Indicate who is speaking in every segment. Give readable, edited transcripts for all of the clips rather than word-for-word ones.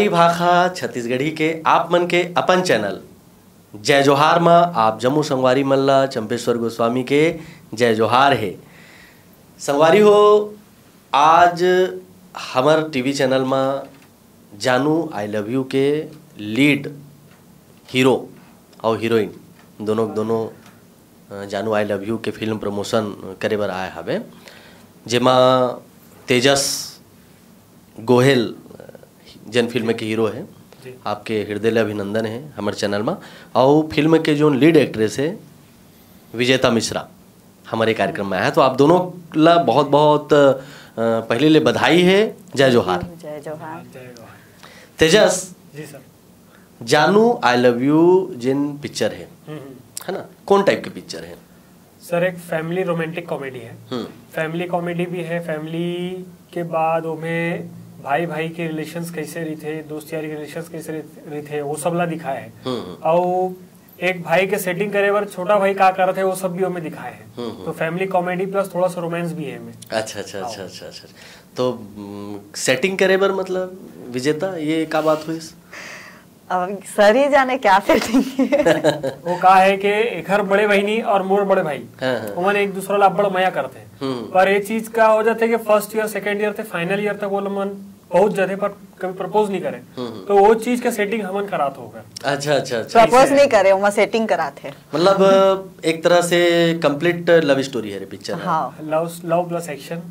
Speaker 1: संगवारी भाखा छत्तीसगढ़ी के आप मन के अपन चैनल जय जोहार में आप जम्मू संगवारी मल्ला चंपेश्वर गोस्वामी के जय जोहार है। संगवारी हो, आज हमार टीवी चैनल में जानू आई लव यू के लीड हीरो और हीरोइन दोनों जानू आई लव यू के फिल्म प्रमोशन करे बर आए हवे, जेमा तेजस गोहेल जन फिल्म के हीरो है, आपके हृदय अभिनंदन है हमारे चैनल में। और फिल्म के जो लीड एक्ट्रेस है विजेता मिश्रा हमारे कार्यक्रम में आया है, तो आप दोनों ला बहुत बहुत पहले ले बधाई है। जय जोहार।
Speaker 2: जय जोहार।
Speaker 1: तेजस
Speaker 3: ji sir,
Speaker 1: Jaanu I love you जिन पिक्चर है ना, कौन टाइप के पिक्चर है?
Speaker 3: सर एक फैमिली रोमांटिक कॉमेडी है, फैमिली कॉमेडी भी है। फैमिली के बाद उमें भाई भाई के रिलेशंस कैसे रही थे, दोस्त यारी के रिलेशंस कैसे रही थे, वो सब ला दिखाए है। और एक भाई के सेटिंग करे बर छोटा भाई का करत है वो सब भी हमें दिखाए है। तो फैमिली कॉमेडी प्लस थोड़ा सा रोमांस भी है हमें।
Speaker 1: अच्छा। तो सेटिंग करे बर मतलब विजेता ये का बात हुई?
Speaker 2: अब सर ही जाने क्या सेटिंग है।
Speaker 3: वो कहा है कि एक हर बड़े बहनी और मोर बड़े भाई उमन एक दूसरा ला बड़ा मया करते हैं, पर ये चीज का हो जाता है कि फर्स्ट ईयर सेकंड ईयर थे फाइनल ईयर तक वो मन पहुंच जाते पर कभी प्रपोज नहीं करे, तो वो चीज का सेटिंग हमन करात होगा।
Speaker 1: अच्छा।
Speaker 2: प्रपोज नहीं करे, वो सेटिंग कराते हैं।
Speaker 1: मतलब एक तरह से कंप्लीट लव स्टोरी है पिक्चर।
Speaker 2: हाँ,
Speaker 3: लव प्लस एक्शन,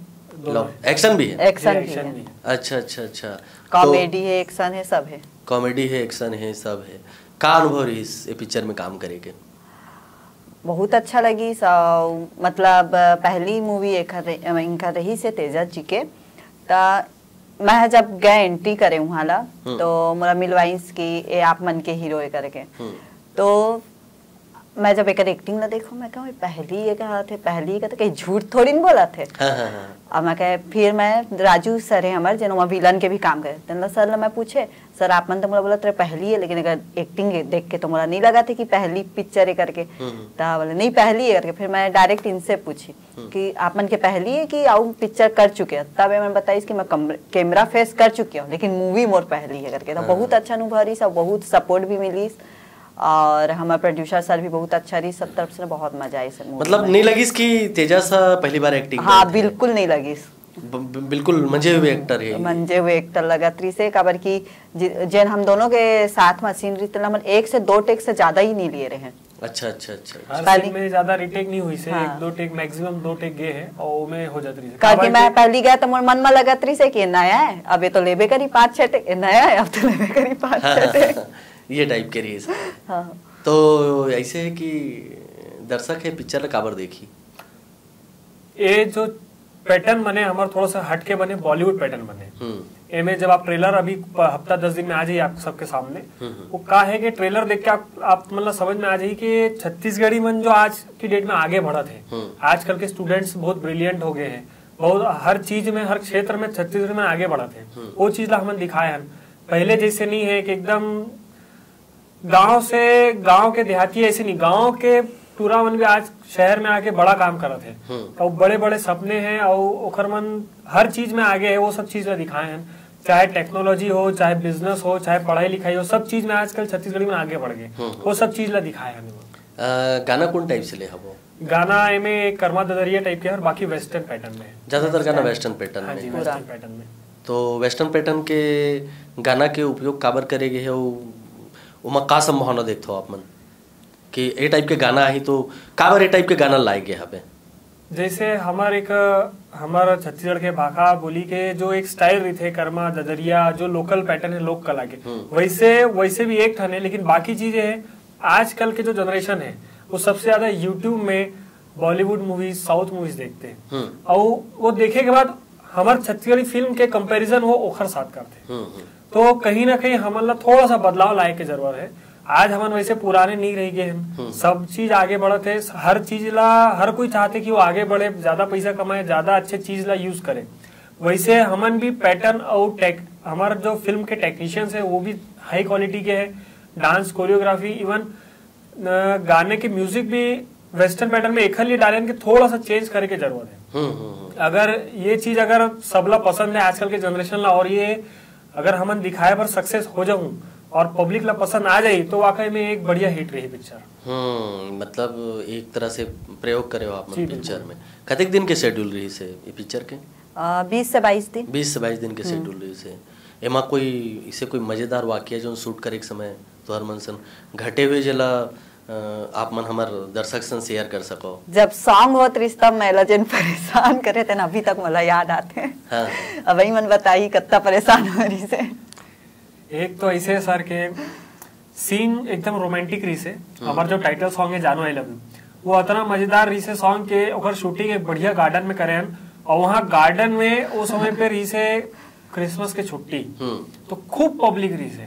Speaker 1: एक्शन भी है।
Speaker 2: एक्शन भी है।
Speaker 1: अच्छा।
Speaker 2: कॉमेडी है, एक्शन है, सब है।
Speaker 1: कॉमेडी है, एक्शन है, सब है। का अनुभव रही इस पिक्चर में काम करे के?
Speaker 2: बहुत अच्छा लगी। मतलब पहली मूवी इनका रही से तेजस जी के, मैं जब गए एंट्री करे वहाँ ला तो मोरा मिलवाइस की ए आप मन के हीरो करके, तो मैं जब एक एक्टिंग ना देखो मैं कहूँ पहली ये कहा थे, पहली का तो कहीं झूठ थोड़ी नहीं बोला थे। अब मैं कहे फिर मैं राजू सर है हमारे जिन्होंने विलन के भी काम करे, तो सर ने मैं पूछे सर आप मन तो मोला बोला तेरे पहली है, लेकिन अगर एक्टिंग देख के तो मोला नहीं लगा था कि पहली पिक्चर है करके, तो बोले नहीं पहली है करके। फिर मैं डायरेक्ट इनसे पूछी कि आप मन के पहली है कि आउ पिक्चर कर चुके हैं, तब मैंने बताई कि मैं कैमरा फेस कर चुकी हूँ लेकिन मूवी मोर पहली है करके। तो बहुत अच्छा अनुभव रही, सब बहुत सपोर्ट भी मिली और हमारे प्रोड्यूसर सर भी बहुत अच्छा रही, सब तरफ से बहुत मजा आई सर।
Speaker 1: मतलब नहीं लगी कि तेजस पहली बार एक्टिंग?
Speaker 2: हाँ बिल्कुल नहीं लगी,
Speaker 1: बिल्कुल मंजे हुए एक्टर है,
Speaker 2: मंजे हुए एक्टर लगा त्री से काबर की जैन हम दोनों के साथ में सीन रही एक से दो टेक से ज्यादा ही नहीं लिए रहे हैं।
Speaker 1: अच्छा।
Speaker 3: हर सीन में ज्यादा रिटेक नहीं हुई से, हाँ। एक दो टेक मैक्सिमम दो टेक गए हैं और में हो जाती है।
Speaker 2: क्योंकि मैं पहली गया तो मन में लगा त्री से कि नया है, अब ये तो लेबे करी 5-6 टेक, नया है अब तो लेबे करी 5-6 टेक।
Speaker 1: ये टाइप के रही है।
Speaker 2: हाँ।
Speaker 1: तो ऐसे है कि दर्शक है पिक्चर काबर देखी? ये
Speaker 3: जो पैटर्न बने हमारे थोड़ा सा हट के बने, बॉलीवुड पैटर्न बने। एमे जब आप ट्रेलर अभी हफ्ता 10 दिन में आ जाइए आप सबके सामने, वो का है कि ट्रेलर देख के आप मतलब समझ में आ जाइए कि छत्तीसगढ़ी मन जो आज की डेट में आगे बढ़त है। आजकल के स्टूडेंट्स बहुत ब्रिलियंट हो गए हैं, बहुत हर चीज में हर क्षेत्र में छत्तीसगढ़ में आगे बढ़त है। वो चीज ला हम दिखाए हैं, पहले जैसे नहीं है कि एकदम गांव के देहाती ऐसे नहीं, गांव के पूरा मन भी आज शहर में आके बड़ा काम करत है और बड़े बड़े सपने हैं और ओखर मन हर चीज में आगे है। वो सब चीज ला दिखाए हैं, चाहे टेक्नोलॉजी हो, चाहे बिजनेस हो, चाहे पढ़ाई लिखाई हो, सब चीज में आजकल छत्तीसगढ़ में आगे बढ़ गए। वो सब चीज ला दिखाए हैं।
Speaker 1: गाना कौन टाइप से ले हबो?
Speaker 3: गाना में कर्मा ददरिया टाइप के और बाकी वेस्टर्न पैटर्न में,
Speaker 1: ज्यादातर गाना वेस्टर्न पैटर्न में।
Speaker 3: वेस्टर्न पैटर्न में
Speaker 1: तो वेस्टर्न पैटर्न के गाना के उपयोग काबर करेगे है, उमा का संभावना देखते हो आप मन कि ए टाइप के गाना ही तो काबर ए टाइप के गाना लाए गए हबे?
Speaker 3: जैसे हमारा छत्तीसगढ़ के भाखा बोली के जो एक स्टाइल रही थे कर्मा ददरिया, जो लोकल पैटर्न है लोक कला के, वैसे भी एक ठन है। लेकिन बाकी चीजें है आजकल के जो जनरेशन है वो सबसे ज्यादा यूट्यूब में बॉलीवुड मूवीज, साउथ मूवीज देखते हैं और वो देखे के बाद हमारे छत्तीसगढ़ी फिल्म के कंपैरिजन वो ओखर साथ करते। तो कहीं ना कहीं हमारा थोड़ा सा बदलाव लाए के जरूरत है। आज हम वैसे पुराने नहीं रह गए हैं, सब चीज आगे बढ़त है, हर चीज ला हर कोई चाहते कि वो आगे बढ़े, ज्यादा पैसा कमाए, ज्यादा अच्छे चीज ला यूज करे। वैसे हमन भी पैटर्न और हमारा जो फिल्म के टेक्नीशियंस है वो भी हाई क्वालिटी के है, डांस कोरियोग्राफी इवन गाने के म्यूजिक भी वेस्टर्न पैटर्न में एक लिए डाले के थोड़ा सा चेंज करे के जरूरत है। अगर ये चीज अगर सबला पसंद है आजकल के जनरेशन ला और ये अगर हमन दिखाए पर सक्सेस हो जाऊं और पब्लिक ला पसंद आ जाई तो वाकई में एक बढ़िया हिट रही पिक्चर।
Speaker 1: मतलब एक तरह से प्रयोग करे हो आप
Speaker 3: जी,
Speaker 1: पिक्चर में। कतेक दिन के शेड्यूल रही से ये पिक्चर के?
Speaker 2: 20 से 22 दिन।
Speaker 1: 20 से 22 दिन के शेड्यूल रही से। एमा कोई इसे कोई मजेदार वाक्य जो शूट करे के समय तो हर मन सन घटे हुए जला आप मन हमार दर्शक सन शेयर कर सको?
Speaker 2: जब सॉन्ग होत रिश्ता मेला जन परेशान करे थे अभी तक मला याद आते हैं।
Speaker 1: हाँ।
Speaker 2: अब वही मन बताई कितना परेशान हो रही से।
Speaker 3: एक तो ऐसे सर के सीन एकदम रोमांटिक रही से हमार जो टाइटल सॉन्ग है जानो आई लव यू वो इतना मजेदार रही से सॉन्ग के ओकर शूटिंग एक बढ़िया गार्डन में करे और वहाँ गार्डन में उस समय पे रही से क्रिसमस के छुट्टी तो खूब पब्लिक रही से।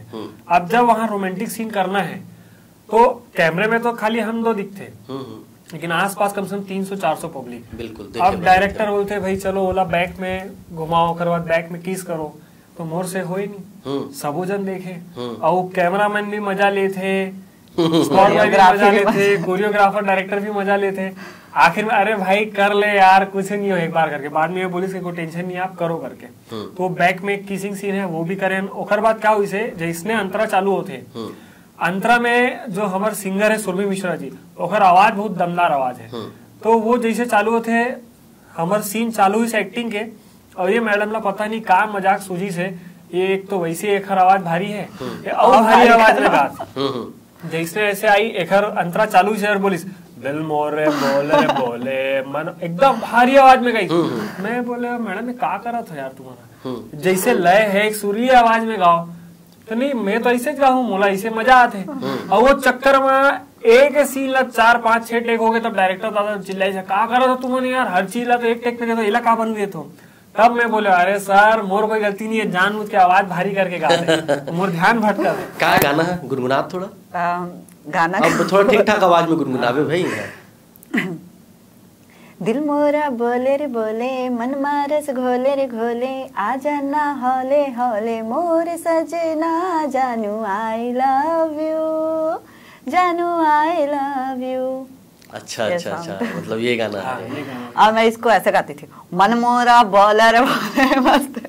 Speaker 3: अब जब वहाँ रोमांटिक सीन करना है तो कैमरे में तो खाली हम दो दिखते लेकिन आसपास कम से कम 300-400 पब्लिक।
Speaker 1: बिल्कुल।
Speaker 3: अब डायरेक्टर बोलते भाई चलो ओला बैक में घुमाओ कर बाद बैक में किस करो तो मोर से हो ही नहीं सबो जन देखे और कैमरामैन भी मजा लेते स्पॉट में भी मजा लेते कोरियोग्राफर डायरेक्टर भी मजा लेते। आखिर में अरे भाई कर ले यार कुछ नहीं हो एक बार करके बाद में पुलिस के कोई टेंशन नहीं आप करो करके तो बैक में किसिंग सीन है वो भी करें। ओकर बाद क्या हुई से जिसने अंतरा चालू होते अंतरा में जो हमारे सिंगर है सुरभि मिश्रा जी ओकर आवाज बहुत दमदार आवाज है तो वो जैसे चालू होते हमारे सीन चालू हुई से एक्टिंग के और ये मैडम ला पता नहीं का मजाक सूझी से ये एक तो वैसे एक आवाज भारी है और भारी आवाज में बात जैसे ऐसे आई एक अंतरा चालू हुई से और बोलिस दिल मोरे बोले मन एकदम भारी आवाज में गई। मैं बोले मैडम का करा था यार तुम्हारा जैसे लय है एक सुरीली आवाज में गाओ तो नहीं मैं तो ऐसे गाऊं मोला ऐसे मजा आते और वो चक्कर में एक सीन ला 4-5-6 टेक हो गए तब डायरेक्टर दादा चिल्लाई से का करा था तुमने यार हर चीज ला तो एक टेक पे इला का बन गए तुम। तब मैं बोले अरे सर मोर कोई गलती नहीं है जानबूझ के आवाज भारी करके गाते मोर ध्यान भटका है।
Speaker 1: का गाना है गुनगुना थोड़ा
Speaker 2: गाना
Speaker 1: अब थोड़ा ठीक ठाक आवाज में गुनगुनावे भाई।
Speaker 2: दिल मोरा बोले रे बोले मन मारस घोले रे घोले आ जाना हौले हौले मोर सजना जानू आई लव यू।
Speaker 1: अच्छा मतलब ये गाना है।
Speaker 2: और मैं इसको ऐसे गाती थी मन मोरा बोले रे बोले मस्त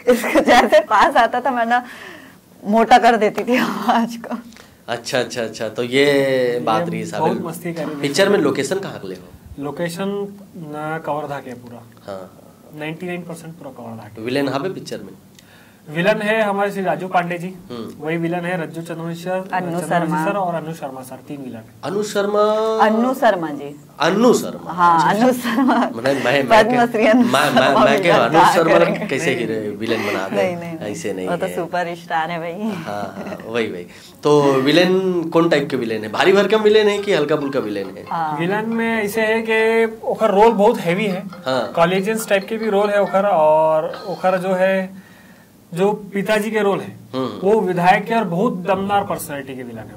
Speaker 2: इसको जैसे पास आता था मैं ना मोटा कर देती थी आवाज को।
Speaker 1: अच्छा तो ये बात रही
Speaker 3: बहुत मस्ती करी।
Speaker 1: पिक्चर में लोकेशन कहाँ ले हो?
Speaker 3: लोकेशन कवर्धा के पूरा।
Speaker 1: हाँ
Speaker 3: 99% पूरा कवर्धा के।
Speaker 1: विलेन हाँ पिक्चर में
Speaker 3: विलन है हमारे श्री राजू पांडे जी वही विलन है रज्जू चंद्रवंशी
Speaker 2: अन्नू शर्मा
Speaker 3: सर और अन्नू शर्मा सर 3 विलन है।
Speaker 1: अन्नू शर्मा
Speaker 2: जी
Speaker 1: अन्नू शर्मा
Speaker 2: हाँ अन्नू शर्मा
Speaker 1: मैं क्या अन्नू शर्मा कैसे विलेन बना दे ऐसे नहीं
Speaker 2: वो तो सुपर स्टार है भाई।
Speaker 1: हाँ वही तो विलेन कौन टाइप के विलेन है भारी भरकम विलेन है कि हल्का फुल्का विलेन है?
Speaker 3: विलन में ऐसे है कि ओकर रोल बहुत हैवी है कॉलेजियंस टाइप के भी रोल है ओकर और ओकर जो है जो पिताजी के रोल है वो विधायक के और बहुत दमदार पर्सनैलिटी के विलन है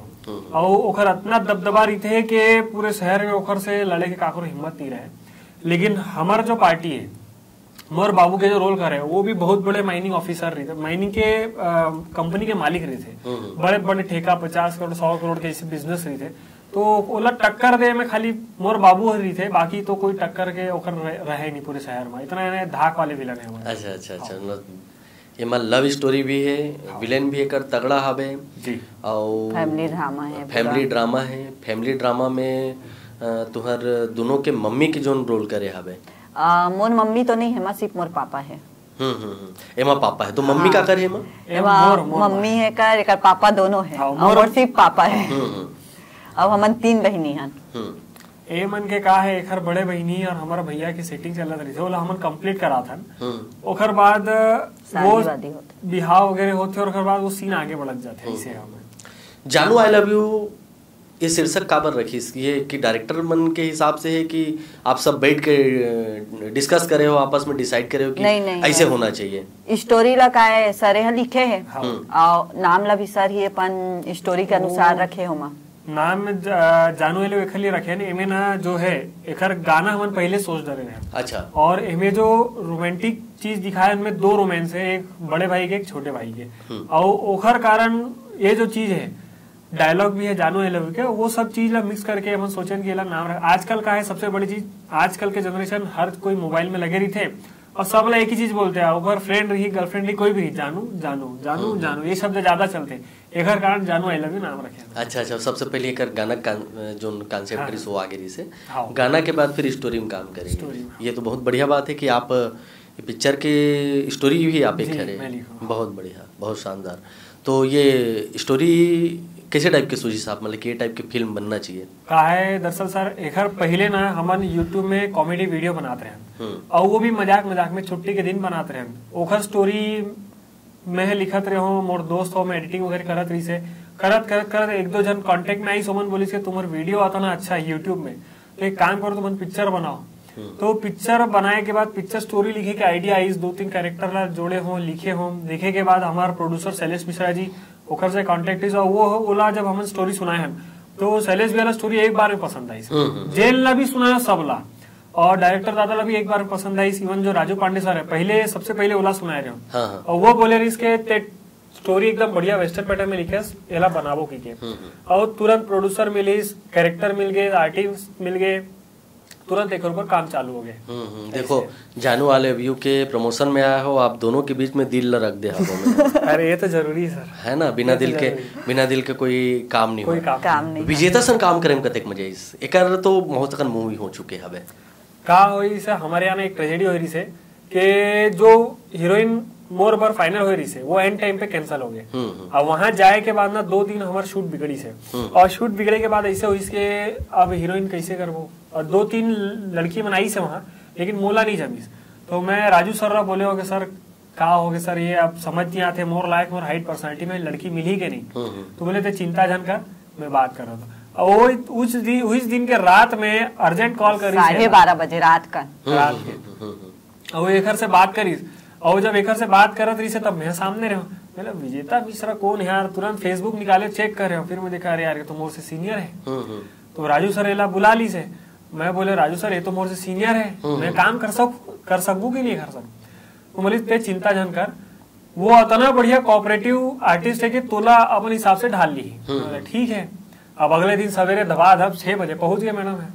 Speaker 3: और ओकर इतना दबदबा रही है कि पूरे शहर में ओकर से लड़े के काकरो हिम्मत नहीं रहे। लेकिन हमारा जो पार्टी है मोर बाबू के जो रोल करे वो भी बहुत बड़े माइनिंग ऑफिसर रहे थे माइनिंग के कंपनी के मालिक रहे थे बड़े बड़े ठेका 50 करोड़ 100 करोड़ के ऐसे बिजनेस रहे थे तो ओला टक्कर दे में खाली मोर बाबू रही थे बाकी तो कोई टक्कर के ओकर रहे नहीं पूरे शहर में इतना धाक वाले विलन है।
Speaker 1: अच्छा ये मां लव स्टोरी भी है विलेन भी एक तगड़ा हवे
Speaker 2: जी और
Speaker 1: फैमिली ड्रामा में तुहर दोनों के मम्मी के जोन रोल करे हवे
Speaker 2: मोर मम्मी तो नहीं है सिर्फ मोर पापा है।
Speaker 1: एमा पापा है तो मम्मी का करे
Speaker 2: एमा मम्मी है कर एकर पापा दोनों है और सिर्फ पापा है। अब हमन 3 बहिनी हैं
Speaker 3: ए मन के का है एक बड़े बहिनी और हमारा भैया की सेटिंग चलत रही थे वो हमन कंप्लीट करा था ओकर बाद वो बिहाव वगैरह होते और ओकर बाद वो सीन आगे बढ़ जाते ऐसे हमें।
Speaker 1: जानू आई लव यू ये शीर्षक काबर रखी ये कि डायरेक्टर मन के हिसाब से है कि आप सब बैठ के डिस्कस करे हो आपस में डिसाइड करे हो कि नहीं, ऐसे होना चाहिए
Speaker 2: स्टोरी ला का है सर यहाँ लिखे है और नाम ला भी सर ही अपन स्टोरी के अनुसार रखे हो मां
Speaker 3: नाम जानू एलो एक लिए रखे ने एमे ना जो है एकर गाना हमन पहले सोच डरे हैं।
Speaker 1: अच्छा
Speaker 3: और एमे जो रोमांटिक चीज दिखाया इनमें 2 रोमांस है एक बड़े भाई के एक छोटे भाई के और ओखर कारण ये जो चीज है डायलॉग भी है जानू एलो के वो सब चीज ला मिक्स करके हम सोचन के नाम रख। आजकल का है सबसे बड़ी चीज आजकल के जनरेशन हर कोई मोबाइल में लगे रही थे और सब लोग एक ही चीज बोलते हैं, ओकर फ्रेंड रही गर्लफ्रेंड रही कोई भी जानू जानू जानू जानू ये शब्द ज्यादा चलते, एक कारण जानू आई लव यू नाम रखे।
Speaker 1: अच्छा अच्छा, सबसे पहले एक गाना जो कॉन्सेप्ट
Speaker 3: हाँ।
Speaker 1: करी सो आगे रही से
Speaker 3: हाँ।
Speaker 1: गाना के बाद फिर स्टोरी में काम करेंगे।
Speaker 3: स्टोरी में।
Speaker 1: ये तो बहुत बढ़िया बात है कि आप पिक्चर की स्टोरी भी आप एक
Speaker 3: जी,
Speaker 1: करे,
Speaker 3: मैं लिखूँ।
Speaker 1: बहुत बढ़िया, बहुत शानदार। तो ये स्टोरी कैसे टाइप के सोची साहब, मतलब ये टाइप की फिल्म बनना चाहिए?
Speaker 3: का है दरअसल सर, एक पहले ना हमन यूट्यूब में कॉमेडी वीडियो बनाते रहे और वो भी मजाक मजाक में छुट्टी के दिन बनाते रहे। ओखर स्टोरी मैं लिखत रहे हूँ, मोर दोस्त हो, मैं एडिटिंग वगैरह करत रही से करत करत करत एक दो जन कांटेक्ट में आई, सोमन बोली से तुम्हारा वीडियो आता ना अच्छा यूट्यूब में, तो एक काम करो तुम पिक्चर बनाओ। तो पिक्चर बनाए के बाद पिक्चर स्टोरी लिखे के आइडिया आई, 2-3 कैरेक्टर ला जोड़े हों, लिखे हों, लिखे के बाद हमारे प्रोड्यूसर शैलेश मिश्रा जी ओखर से कांटेक्ट इस और वो ओला जब हम स्टोरी सुनाए हम तो शैलेश भी वाला स्टोरी एक बार में पसंद आई, जेल ला भी सुनाया सबला और डायरेक्टर दादा ला भी एक बार में पसंद आई। इवन जो राजू पांडे सर है पहले सबसे पहले ओला सुनाए रहे
Speaker 1: हाँ।
Speaker 3: और वो बोले रही इसके स्टोरी एकदम बढ़िया वेस्टर्न पैटर्न में लिखे एला बनावो की के और तुरंत प्रोड्यूसर मिली, कैरेक्टर मिल गए, आर्टिस्ट मिल गए, तुरंत एक ऊपर काम चालू हो गए।
Speaker 1: देखो जानू वाले व्यू के प्रमोशन में आया हो, आप दोनों के बीच में दिल रख दे
Speaker 3: अरे ये तो जरूरी है सर,
Speaker 1: है ना, बिना दिल के कोई काम नहीं
Speaker 3: कोई
Speaker 1: हो।
Speaker 2: काम नहीं।
Speaker 1: विजेता सन काम करे में कतेक मजा इस एकर तो बहुत अकन मूवी हो चुके हवे
Speaker 3: का होई से हमारे यहाँ एक ट्रेजेडी हो रही से कि जो हीरोइन मोर बार फाइनल हो रही से वो एंड टाइम पे कैंसिल हो गए और वहां जाए के बाद ना 2 दिन हमारे शूट बिगड़ी से और शूट बिगड़े के बाद ऐसे हुई के अब हीरोइन कैसे करबो और 2-3 लड़की बनाई से वहां, लेकिन मोला नहीं जमीस। तो मैं राजू सर बोले हो सर का हो गए सर, ये अब समझ नहीं आते मोर लायक मोर हाइट पर्सनालिटी में लड़की मिली के नहीं। तो बोले थे चिंता जन कर, मैं बात कर रहा था। और उस दिन के रात में अर्जेंट कॉल करी
Speaker 2: 12:30 बजे रात का
Speaker 3: रात के और एक से बात करी और जब एक से बात करत रही से तब मैं सामने रहा, मैंने विजेता मिश्रा कौन है यार, तुरंत फेसबुक निकाले चेक कर रहे हो, फिर मैं देखा अरे यार ये तो मोर से सीनियर है। तो राजू सर एला बुला ली से, मैं बोले राजू सर ये तो मोर से सीनियर है, मैं काम कर सकूं कि नहीं कर सकूं। तो बोली ते चिंता जन कर, वो इतना बढ़िया कोऑपरेटिव आर्टिस्ट है कि तोला अपन हिसाब से ढाल ली। ठीक है। अब अगले दिन सवेरे धबाधब 6 बजे पहुंच गए मैडम है,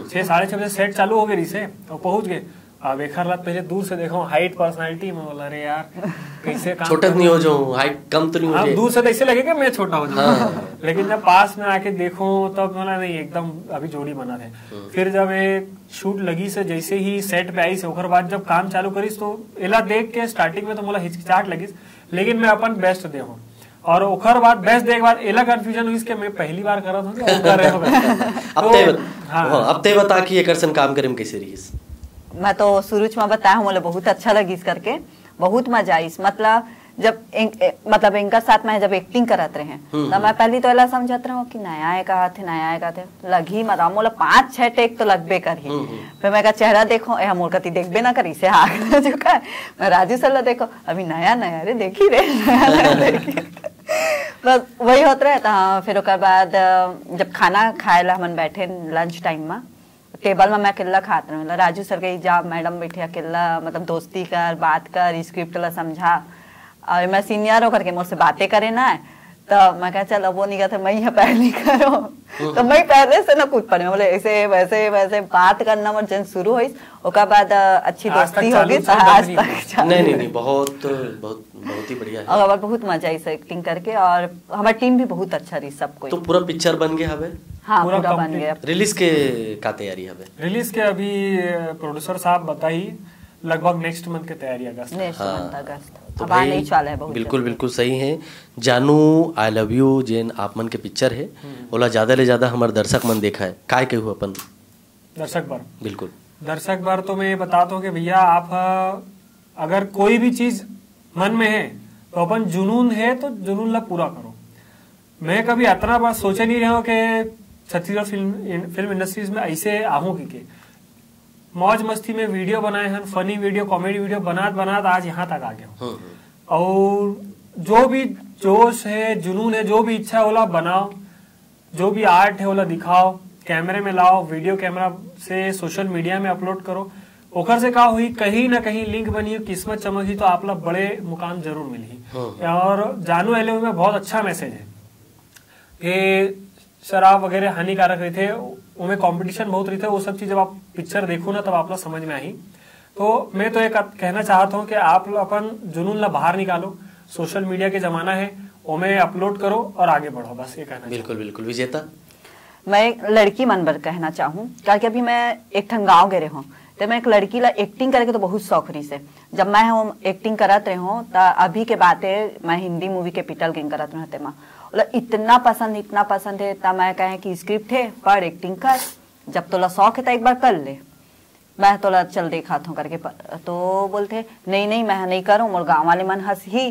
Speaker 3: 6-6:30 बजे सेट चालू हो गई से और पहुंच गए। अब एक रात पहले दूर से देखो हाइट पर्सनालिटी में बोला अरे यार कैसे काम
Speaker 1: छोटा नहीं हो जाऊं, हाइट कम तो नहीं हो जाए,
Speaker 3: दूर से तो ऐसे लगेगा मैं छोटा हो जाऊं। लेकिन जब पास में आके देखो तब बोला नहीं एकदम अभी जोड़ी बना थे। फिर जब एक शूट लगी से जैसे ही सेट पे आई से ओकर बाद जब काम चालू करीस तो एला देख के स्टार्टिंग में तो मोला हिचकिचाहट लगी, लेकिन मैं अपन बेस्ट दे हूँ और ओखर बाद बेस्ट देख बाद एला कंफ्यूजन हुई कि मैं पहली बार कर रहा था कर रहे हो।
Speaker 1: अब ते बता कि एकर सन काम करे में कैसे रही?
Speaker 2: मैं तो शुरू में बताया मुझे बहुत अच्छा लगी इस करके, बहुत मजा आई। मतलब जब मतलब इनका साथ में जब एक्टिंग करत रहे तो मैं पहली तो ऐसा समझत रहा हूँ कि नया का थे लगी मरा मोला 5-6 टेक तो लगबे करी। फिर मैं का चेहरा देखो ए मोर कती देखबे ना करी से आग चुका है। मैं राजू सर देखो अभी नया रे देखी रे नया देखी बस वही होता रहता। हाँ फिर उसके बाद जब खाना खाए ला हम बैठे लंच टाइम में टेबल में मैं अकेला खाते रहा, राजू सर के जा मैडम बैठे अकेला मतलब दोस्ती कर बात कर स्क्रिप्ट ला समझा और मैं सीनियर होकर के मुझसे बातें करे ना तो मैं कहा चल वो नहीं कहते मैं यहाँ पहले करो तो मैं पहले से ना कूद पड़े बोले ऐसे वैसे बात करना और जन शुरू हुई उसके बाद अच्छी दोस्ती होगी आज तक।
Speaker 1: नहीं बहुत ही बढ़िया है
Speaker 2: और बहुत मजा आई एक्टिंग करके और हमारी टीम भी बहुत अच्छा रही सब कोई।
Speaker 1: तो पूरा पिक्चर बन गया हवे?
Speaker 2: हाँ पूरा बन गया।
Speaker 1: रिलीज के का तैयारी हवे?
Speaker 3: रिलीज के अभी प्रोड्यूसर साहब बताई लगभग नेक्स्ट मंथ की तैयारी
Speaker 2: अगस्त तो भाई नहीं चाल है।
Speaker 1: बिल्कुल सही है। जानू आई लव यू जेन आप मन के पिक्चर है ओला ज्यादा ले ज्यादा हमारे दर्शक मन देखा है काय कहू अपन
Speaker 3: दर्शक बार?
Speaker 1: बिल्कुल
Speaker 3: दर्शक बार तो मैं बताता हूँ कि भैया आप अगर कोई भी चीज मन में है तो अपन जुनून है तो जुनून ला पूरा करो। मैं कभी इतना बार सोचे नहीं रहा हूँ कि छत्तीसगढ़ फिल्म इंडस्ट्रीज में ऐसे आहूँ की मौज मस्ती में वीडियो बनाए हैं, फनी वीडियो कॉमेडी वीडियो बनात आज यहाँ तक आ गया। और जो भी जोश है जुनून है जो भी इच्छा है ओला बनाओ, जो भी आर्ट है ओला दिखाओ, कैमरे में लाओ, वीडियो कैमरा से सोशल मीडिया में अपलोड करो। ओखर से का हुई कहीं ना कहीं लिंक बनी किस्मत चमकी तो आप लोग बड़े मुकाम जरूर मिली। और जानू एलओ में बहुत अच्छा मैसेज है कि शराब वगैरह हानिकारक रहते, उनमें कंपटीशन बहुत रहते, वो सब चीज जब आप पिक्चर देखो ना तब आप लोग समझ में आई। तो मैं तो एक कहना चाहता हूँ कि आप अपन जुनून ला बाहर निकालो, सोशल मीडिया के जमाना है, ओमे अपलोड करो और आगे बढ़ो, बस ये कहना।
Speaker 1: बिल्कुल बिल्कुल। विजेता?
Speaker 2: मैं एक लड़की मन बर कहना चाहूँ, क्या कि अभी मैं एक ठन गाँव गए हूँ, तो मैं एक लड़की ला एक्टिंग करे के तो बहुत शौक रही से। जब मैं हम एक्टिंग करत रहे हूँ तो अभी के बात है, मैं हिंदी मूवी के पिटल गेंग करत रहते माँ, इतना पसंद है, तब मैं कहे कि स्क्रिप्ट है पढ़ एक्टिंग कर, जब तोला शौक है तो एक बार कर ले, मैं तोला चल देखा हूँ करके। तो बोलते नहीं मैं नहीं करूँ, मोर गाँव वाले मन हंस ही,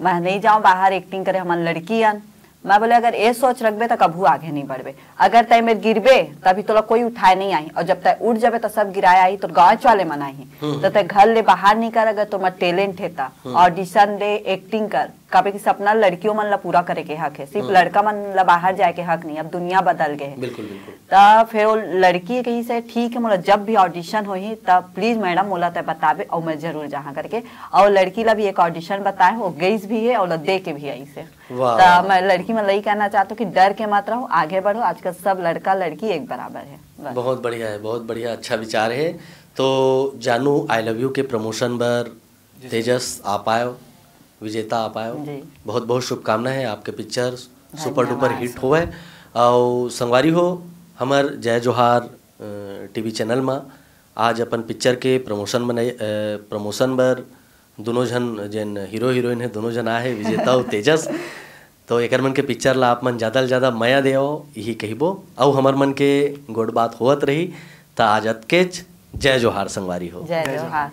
Speaker 2: मैं नहीं जाऊँ बाहर एक्टिंग करे, हमारे लड़की अन। मैं बोले अगर ये सोच रखबे तो कभू आगे नहीं बढ़बे, अगर तय में गिरबे तभी तोला कोई उठाए नहीं आई, और जब तय उठ जाबे तो सब गिराया आई, तो गाँव वाले मन आई तो तय घर ले बाहर नहीं कर, अगर तुम्हारा टैलेंट है ता ऑडिशन दे, एक्टिंग कर, कभी कि सपना लड़कियों मन ला पूरा करे के हक है, सिर्फ लड़का मन ला बाहर जाए के हक नहीं, अब दुनिया बदल गए है।
Speaker 1: बिल्कुल बिल्कुल।
Speaker 2: तो फिर वो लड़की कही से ठीक है, मोला जब भी ऑडिशन होही तब प्लीज मैडम मोला तय बताबे और मैं जरूर जहाँ करके, और लड़की ला भी एक ऑडिशन बताए, वो गई भी है और दे के भी आई से। तो मैं लड़की में यही कहना चाहता हूँ कि डर के मत रहो, आगे बढ़ो, आजकल सब लड़का लड़की एक बराबर है।
Speaker 1: बहुत बढ़िया है, बहुत बढ़िया, अच्छा विचार है। तो जानू आई लव यू के प्रमोशन पर तेजस आप आयो, विजेता आप आयो, बहुत बहुत शुभकामना है, आपके पिक्चर सुपर डुपर हिट होवे। और संगवारी हो हमार जय जोहार टीवी चैनल में आज अपन पिक्चर के प्रमोशन बर दोनों जन जन हीरो हीरोइन है, दोनों जन आए है, विजेता और तेजस। तो एक मन के पिक्चर ला आप मन ज़्यादा से ज़्यादा मया देओ, यही कहिबो, और हमार मन के गोड बात होत रही। तो आज अतकेच जय जोहार संगवारी हो।
Speaker 2: जय जोहार।